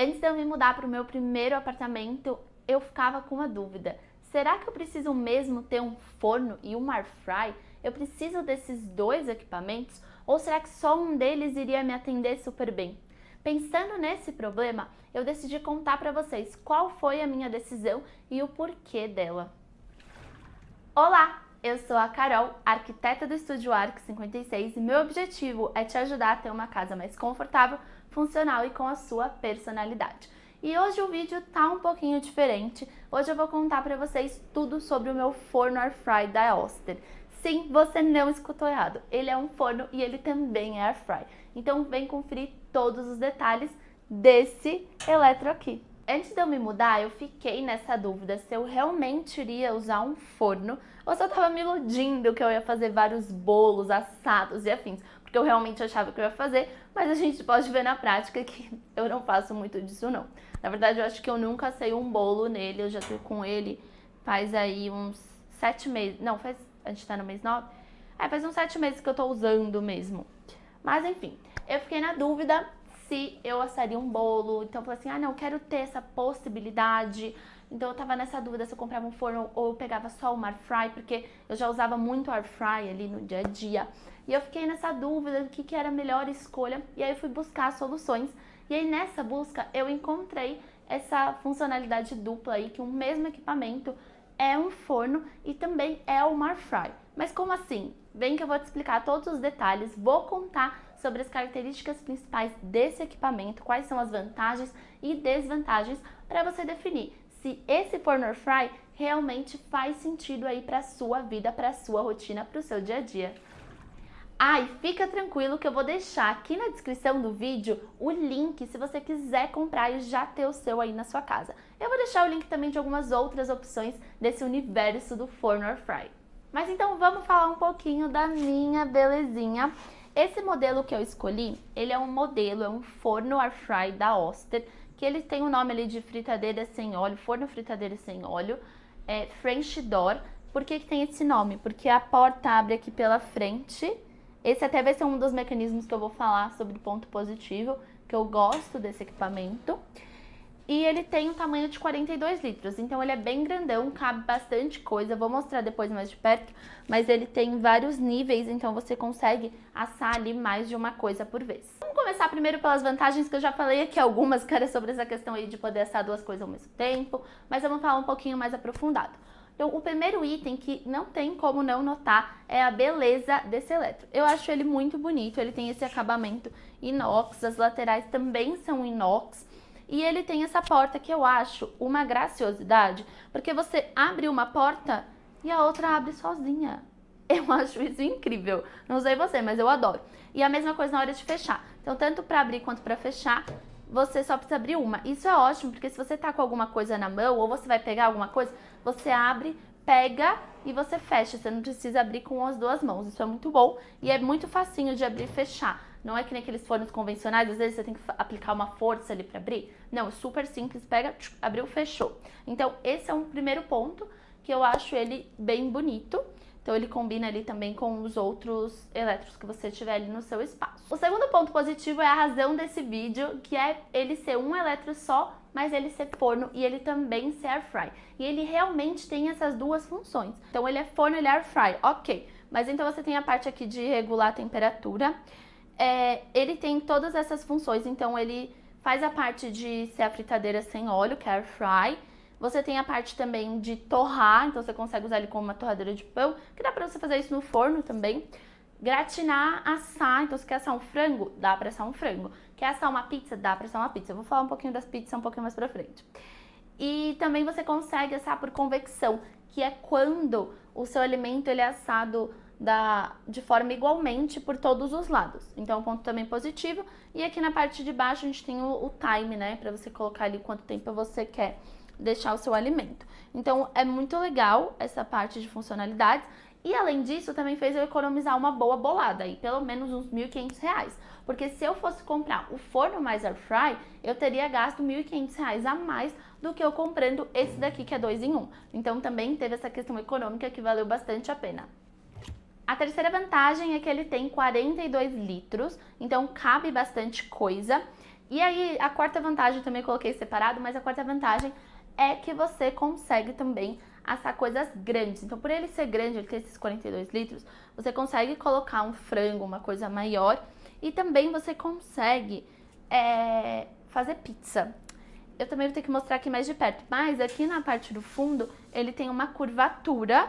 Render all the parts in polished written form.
Antes de eu me mudar para o meu primeiro apartamento, eu ficava com uma dúvida. Será que eu preciso mesmo ter um forno e um air fry? Eu preciso desses dois equipamentos? Ou será que só um deles iria me atender super bem? Pensando nesse problema, eu decidi contar para vocês qual foi a minha decisão e o porquê dela. Olá, eu sou a Carol, arquiteta do Estúdio Arc 56 e meu objetivo é te ajudar a ter uma casa mais confortável, funcional e com a sua personalidade. E hoje o vídeo tá um pouquinho diferente. Hoje eu vou contar para vocês tudo sobre o meu forno air fry da Oster. Sim, você não escutou errado. Ele é um forno e ele também é air fry. Então vem conferir todos os detalhes desse eletro aqui. Antes de eu me mudar, eu fiquei nessa dúvida se eu realmente iria usar um forno ou se eu tava me iludindo que eu ia fazer vários bolos, assados e afins, porque eu realmente achava que eu ia fazer, mas a gente pode ver na prática que eu não faço muito disso não. Na verdade, eu acho que eu nunca assei um bolo nele, eu já tô com ele faz aí uns 7 meses, não, a gente tá no mês 9? Faz uns 7 meses que eu tô usando mesmo. Mas enfim, eu fiquei na dúvida se eu assaria um bolo, então eu falei assim, não, quero ter essa possibilidade. Então eu tava nessa dúvida se eu comprava um forno ou eu pegava só uma air fry, porque eu já usava muito air fry ali no dia a dia. E eu fiquei nessa dúvida do que era a melhor escolha, e aí eu fui buscar soluções. E aí nessa busca eu encontrei essa funcionalidade dupla aí, que o mesmo equipamento é um forno e também é uma air fry. Mas como assim? Vem que eu vou te explicar todos os detalhes, vou contar sobre as características principais desse equipamento, quais são as vantagens e desvantagens para você definir se esse forno air fry realmente faz sentido aí para a sua vida, para a sua rotina, para o seu dia a dia. E fica tranquilo que eu vou deixar aqui na descrição do vídeo o link se você quiser comprar e já ter o seu aí na sua casa. Eu vou deixar o link também de algumas outras opções desse universo do forno air fry. Mas então vamos falar um pouquinho da minha belezinha. Esse modelo que eu escolhi, ele é um forno air fry da Oster, que ele tem o nome ali de fritadeira sem óleo, forno fritadeira sem óleo, French door. Por que tem esse nome? Porque a porta abre aqui pela frente. Esse até vai ser um dos mecanismos que eu vou falar sobre o ponto positivo, que eu gosto desse equipamento. E ele tem um tamanho de 42 litros, então ele é bem grandão, cabe bastante coisa. Vou mostrar depois mais de perto, mas ele tem vários níveis, então você consegue assar ali mais de uma coisa por vez. Vamos começar primeiro pelas vantagens, que eu já falei aqui algumas, cara, sobre essa questão aí de poder assar duas coisas ao mesmo tempo, mas vamos falar um pouquinho mais aprofundado. Então, o primeiro item que não tem como não notar é a beleza desse eletro. Eu acho ele muito bonito, ele tem esse acabamento inox, as laterais também são inox. E ele tem essa porta que eu acho uma graciosidade, porque você abre uma porta e a outra abre sozinha. Eu acho isso incrível. Não sei você, mas eu adoro. E a mesma coisa na hora de fechar. Então, tanto para abrir quanto para fechar, você só precisa abrir uma. Isso é ótimo, porque se você tá com alguma coisa na mão ou você vai pegar alguma coisa, você abre, pega e você fecha. Você não precisa abrir com as duas mãos. Isso é muito bom e é muito facinho de abrir e fechar. Não é que nem aqueles fornos convencionais, às vezes você tem que aplicar uma força ali para abrir. Não, é super simples, pega, abriu, fechou. Então, esse é um primeiro ponto que eu acho ele bem bonito. Então, ele combina ali também com os outros eletros que você tiver ali no seu espaço. O segundo ponto positivo é a razão desse vídeo, que é ele ser um eletro só, mas ele ser forno e ele também ser air fry. E ele realmente tem essas duas funções. Então, ele é forno, ele é air fry, ok. Mas então você tem a parte aqui de regular a temperatura. Ele tem todas essas funções, então ele faz a parte de ser a fritadeira sem óleo, que é air fry. Você tem a parte também de torrar, então você consegue usar ele como uma torradeira de pão, que dá pra você fazer isso no forno também. Gratinar, assar, então se quer assar um frango, dá pra assar um frango. Quer assar uma pizza, dá pra assar uma pizza. Eu vou falar um pouquinho das pizzas um pouquinho mais pra frente. E também você consegue assar por convecção, que é quando o seu alimento ele é assado de forma igualmente por todos os lados. Então, é um ponto também positivo. E aqui na parte de baixo a gente tem o time, né? Pra você colocar ali quanto tempo você quer deixar o seu alimento. Então, é muito legal essa parte de funcionalidades. E além disso, também fez eu economizar uma boa bolada, aí pelo menos uns R$1.500. Porque se eu fosse comprar o forno mais air fry, eu teria gasto R$1.500 a mais do que eu comprando esse daqui, que é 2 em 1. Então, também teve essa questão econômica que valeu bastante a pena. A terceira vantagem é que ele tem 42 litros, então cabe bastante coisa. E aí, a quarta vantagem, também coloquei separado, mas a quarta vantagem é que você consegue também assar coisas grandes. Então, por ele ser grande, ele ter esses 42 litros, você consegue colocar um frango, uma coisa maior, e também você consegue fazer pizza. Eu também vou ter que mostrar aqui mais de perto, mas aqui na parte do fundo, ele tem uma curvatura.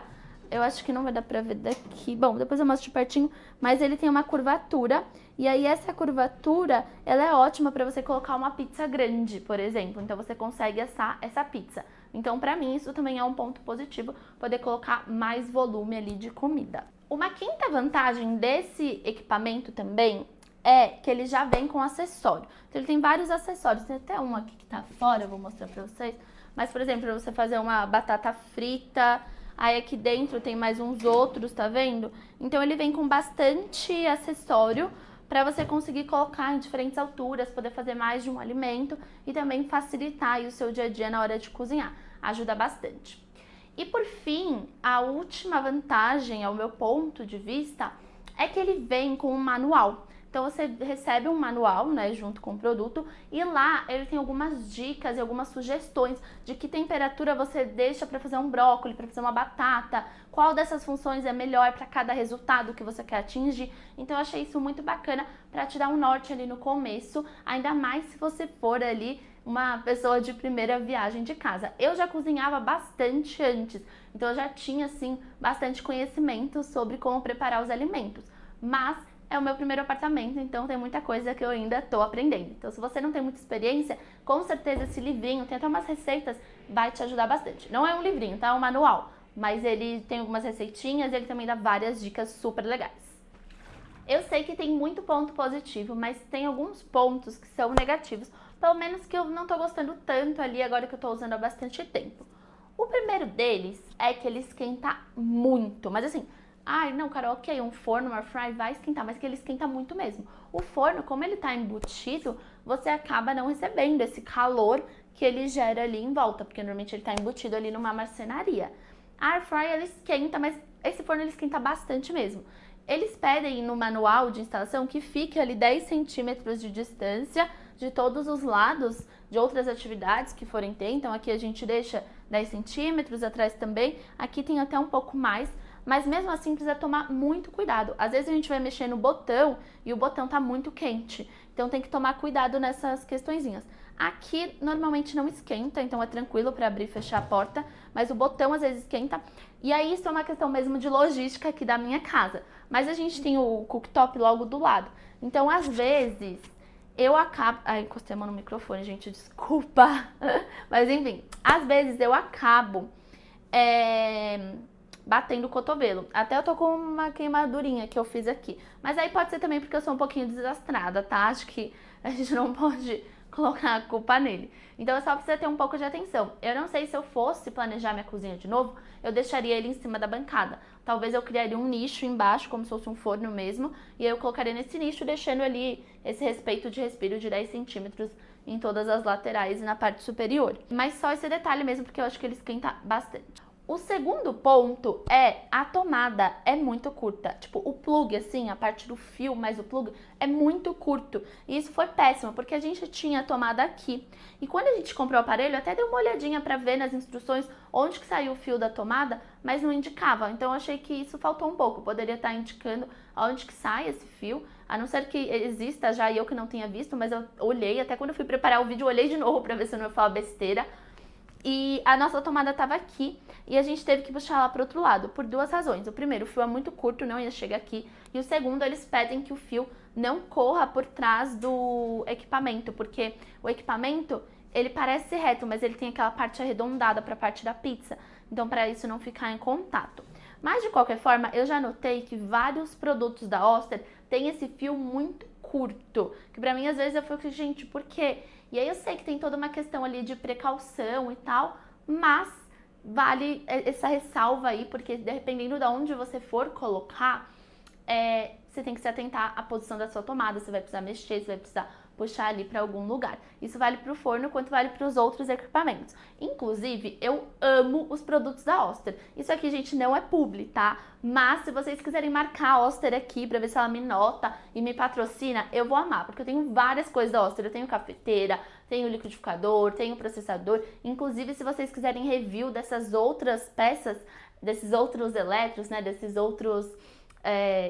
Eu acho que não vai dar pra ver daqui. Bom, depois eu mostro de pertinho, mas ele tem uma curvatura. E aí essa curvatura, ela é ótima pra você colocar uma pizza grande, por exemplo. Então você consegue assar essa pizza. Então pra mim isso também é um ponto positivo, poder colocar mais volume ali de comida. Uma quinta vantagem desse equipamento também é que ele já vem com acessório. Então ele tem vários acessórios, tem até um aqui que tá fora, eu vou mostrar pra vocês. Mas, por exemplo, pra você fazer uma batata frita, aí aqui dentro tem mais uns outros, tá vendo? Então ele vem com bastante acessório para você conseguir colocar em diferentes alturas, poder fazer mais de um alimento e também facilitar aí o seu dia a dia na hora de cozinhar. Ajuda bastante. E por fim, a última vantagem, ao meu ponto de vista, é que ele vem com um manual. Então você recebe um manual, né, junto com o produto, e lá ele tem algumas dicas e algumas sugestões de que temperatura você deixa para fazer um brócolis, para fazer uma batata, qual dessas funções é melhor para cada resultado que você quer atingir. Então eu achei isso muito bacana para te dar um norte ali no começo, ainda mais se você for ali uma pessoa de primeira viagem de casa. Eu já cozinhava bastante antes, então eu já tinha assim bastante conhecimento sobre como preparar os alimentos, mas é o meu primeiro apartamento, então tem muita coisa que eu ainda estou aprendendo. Então, se você não tem muita experiência, com certeza esse livrinho, tem até umas receitas, vai te ajudar bastante. Não é um livrinho, tá? É um manual, mas ele tem algumas receitinhas e ele também dá várias dicas super legais. Eu sei que tem muito ponto positivo, mas tem alguns pontos que são negativos, pelo menos que eu não tô gostando tanto ali agora que eu tô usando há bastante tempo. O primeiro deles é que ele esquenta muito, mas assim, ai, não, Carol, ok, um forno, uma air fry vai esquentar, mas que ele esquenta muito mesmo. O forno, como ele tá embutido, você acaba não recebendo esse calor que ele gera ali em volta, porque normalmente ele tá embutido ali numa marcenaria. A air fry, ele esquenta, mas esse forno ele esquenta bastante mesmo. Eles pedem no manual de instalação que fique ali 10 centímetros de distância de todos os lados de outras atividades que forem ter. Então aqui a gente deixa 10 centímetros, atrás também. Aqui tem até um pouco mais, mas mesmo assim precisa tomar muito cuidado. Às vezes a gente vai mexer no botão e o botão tá muito quente, então tem que tomar cuidado nessas questõezinhas. Aqui normalmente não esquenta, então é tranquilo para abrir e fechar a porta, mas o botão às vezes esquenta. E aí isso é uma questão mesmo de logística aqui da minha casa. Mas a gente tem o cooktop logo do lado. Então às vezes eu acabo... Ai, encostei a mão no microfone, gente, desculpa. Mas enfim, às vezes eu acabo batendo o cotovelo. Até eu tô com uma queimadurinha que eu fiz aqui. Mas aí pode ser também porque eu sou um pouquinho desastrada, tá? Acho que a gente não pode colocar a culpa nele. Então é só pra você ter um pouco de atenção. Eu não sei se eu fosse planejar minha cozinha de novo, eu deixaria ele em cima da bancada. Talvez eu criaria um nicho embaixo, como se fosse um forno mesmo, e aí eu colocaria nesse nicho, deixando ali esse respeito de respiro de 10 centímetros em todas as laterais e na parte superior. Mas só esse detalhe mesmo, porque eu acho que ele esquenta bastante. O segundo ponto é a tomada é muito curta. Tipo, o plug, assim, a parte do fio mais o plug é muito curto. E isso foi péssimo, porque a gente tinha a tomada aqui. E quando a gente comprou o aparelho, até deu uma olhadinha pra ver nas instruções onde que saiu o fio da tomada, mas não indicava. Então eu achei que isso faltou um pouco. Poderia estar indicando onde que sai esse fio, a não ser que exista já e eu que não tenha visto, mas eu olhei, até quando eu fui preparar o vídeo, eu olhei de novo pra ver se eu não ia falar besteira. E a nossa tomada estava aqui e a gente teve que puxar ela para o outro lado, por duas razões. O primeiro, o fio é muito curto, não ia chegar aqui. E o segundo, eles pedem que o fio não corra por trás do equipamento, porque o equipamento, ele parece ser reto, mas ele tem aquela parte arredondada para a parte da pizza. Então, para isso não ficar em contato. Mas, de qualquer forma, eu já notei que vários produtos da Oster têm esse fio muito curto. Que pra mim, às vezes, eu fico, gente, por quê? E aí eu sei que tem toda uma questão ali de precaução e tal, mas vale essa ressalva aí, porque dependendo de onde você for colocar, você tem que se atentar à posição da sua tomada, você vai precisar mexer, você vai precisar puxar ali para algum lugar. Isso vale para o forno quanto vale para os outros equipamentos. Inclusive, eu amo os produtos da Oster. Isso aqui, gente, não é publi, tá? Mas se vocês quiserem marcar a Oster aqui para ver se ela me nota e me patrocina, eu vou amar, porque eu tenho várias coisas da Oster. Eu tenho cafeteira, tenho liquidificador, tenho processador. Inclusive, se vocês quiserem review dessas outras peças, desses outros elétrons, né, desses outros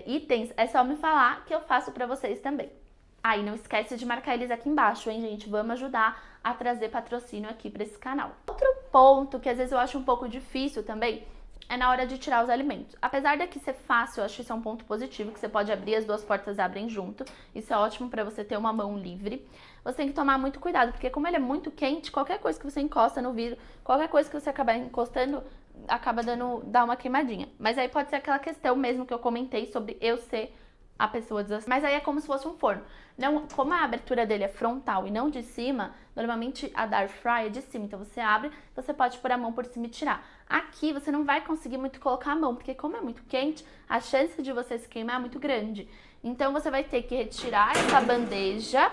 itens, é só me falar que eu faço pra vocês também. E não esquece de marcar eles aqui embaixo, hein, gente? Vamos ajudar a trazer patrocínio aqui pra esse canal. Outro ponto que às vezes eu acho um pouco difícil também é na hora de tirar os alimentos. Apesar daqui ser fácil, eu acho que isso é um ponto positivo, que você pode abrir, as duas portas abrem junto. Isso é ótimo pra você ter uma mão livre. Você tem que tomar muito cuidado, porque como ele é muito quente, qualquer coisa que você encosta no vidro, qualquer coisa que você acabar encostando, acaba dá uma queimadinha. Mas aí pode ser aquela questão mesmo que eu comentei sobre eu ser a pessoa mas aí é como se fosse um forno. Não, como a abertura dele é frontal e não de cima, normalmente a da air fry é de cima, então você abre, você pode pôr a mão por cima e tirar. Aqui você não vai conseguir muito colocar a mão, porque como é muito quente, a chance de você se queimar é muito grande. Então você vai ter que retirar essa bandeja,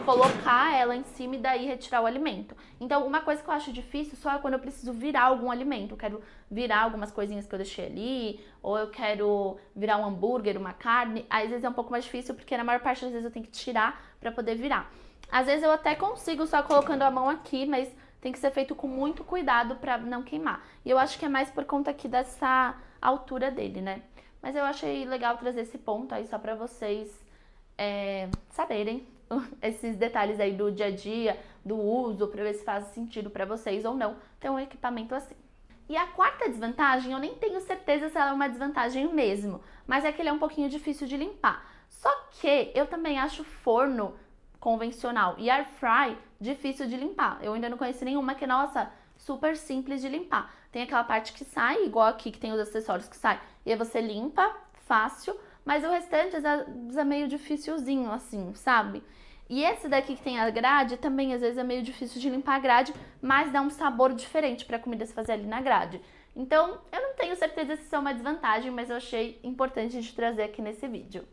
colocar ela em cima e daí retirar o alimento. Então uma coisa que eu acho difícil só é quando eu preciso virar algum alimento. Eu quero virar algumas coisinhas que eu deixei ali, ou eu quero virar um hambúrguer, uma carne. Às vezes é um pouco mais difícil porque na maior parte das vezes eu tenho que tirar pra poder virar. Às vezes eu até consigo só colocando a mão aqui, mas tem que ser feito com muito cuidado pra não queimar. E eu acho que é mais por conta aqui dessa altura dele, né? Mas eu achei legal trazer esse ponto aí só pra vocês saberem esses detalhes aí do dia a dia, do uso, pra ver se faz sentido pra vocês ou não ter um equipamento assim. E a quarta desvantagem, eu nem tenho certeza se ela é uma desvantagem mesmo, mas é que ele é um pouquinho difícil de limpar. Só que eu também acho forno convencional e air fry difícil de limpar. Eu ainda não conheci nenhuma que, nossa, super simples de limpar. Tem aquela parte que sai, igual aqui que tem os acessórios que sai, e aí você limpa, fácil, mas o restante às vezes é meio dificilzinho assim, sabe? E esse daqui que tem a grade também às vezes é meio difícil de limpar a grade, mas dá um sabor diferente pra comida se fazer ali na grade. Então, eu não tenho certeza se isso é uma desvantagem, mas eu achei importante de trazer aqui nesse vídeo.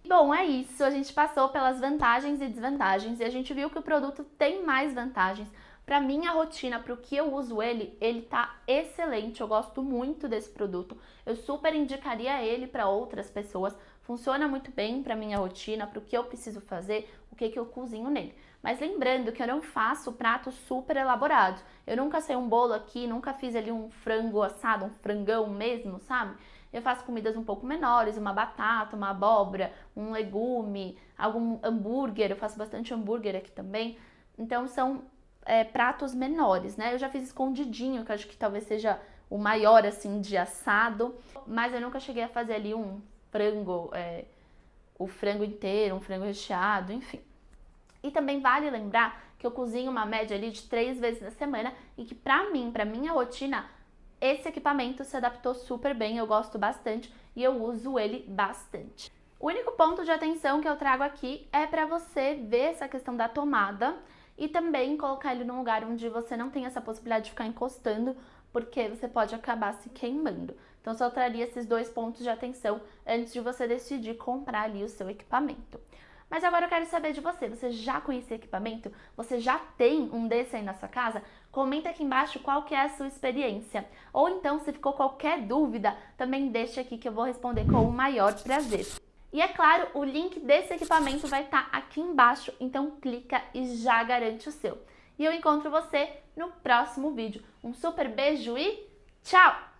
Bom, é isso, a gente passou pelas vantagens e desvantagens e a gente viu que o produto tem mais vantagens. Pra minha rotina, pro que eu uso ele tá excelente, eu gosto muito desse produto. Eu super indicaria ele para outras pessoas, funciona muito bem pra minha rotina, pro que eu preciso fazer, o que eu cozinho nele. Mas lembrando que eu não faço pratos super elaborados. Eu nunca sei um bolo aqui, nunca fiz ali um frango assado, um frangão mesmo, sabe? Eu faço comidas um pouco menores, uma batata, uma abóbora, um legume, algum hambúrguer, eu faço bastante hambúrguer aqui também. Então são pratos menores, né? Eu já fiz escondidinho, que eu acho que talvez seja o maior, assim, de assado. Mas eu nunca cheguei a fazer ali um frango, o frango inteiro, um frango recheado, enfim. E também vale lembrar que eu cozinho uma média ali de 3 vezes na semana e que pra mim, pra minha rotina, esse equipamento se adaptou super bem, eu gosto bastante e eu uso ele bastante. O único ponto de atenção que eu trago aqui é pra você ver essa questão da tomada e também colocar ele num lugar onde você não tem essa possibilidade de ficar encostando, porque você pode acabar se queimando. Então, só traria esses 2 pontos de atenção antes de você decidir comprar ali o seu equipamento. Mas agora eu quero saber de você, você já conhecia equipamento? Você já tem um desse aí na sua casa? Comenta aqui embaixo qual que é a sua experiência. Ou então, se ficou qualquer dúvida, também deixa aqui que eu vou responder com o maior prazer. E é claro, o link desse equipamento vai estar aqui embaixo, então clica e já garante o seu. E eu encontro você no próximo vídeo. Um super beijo e tchau!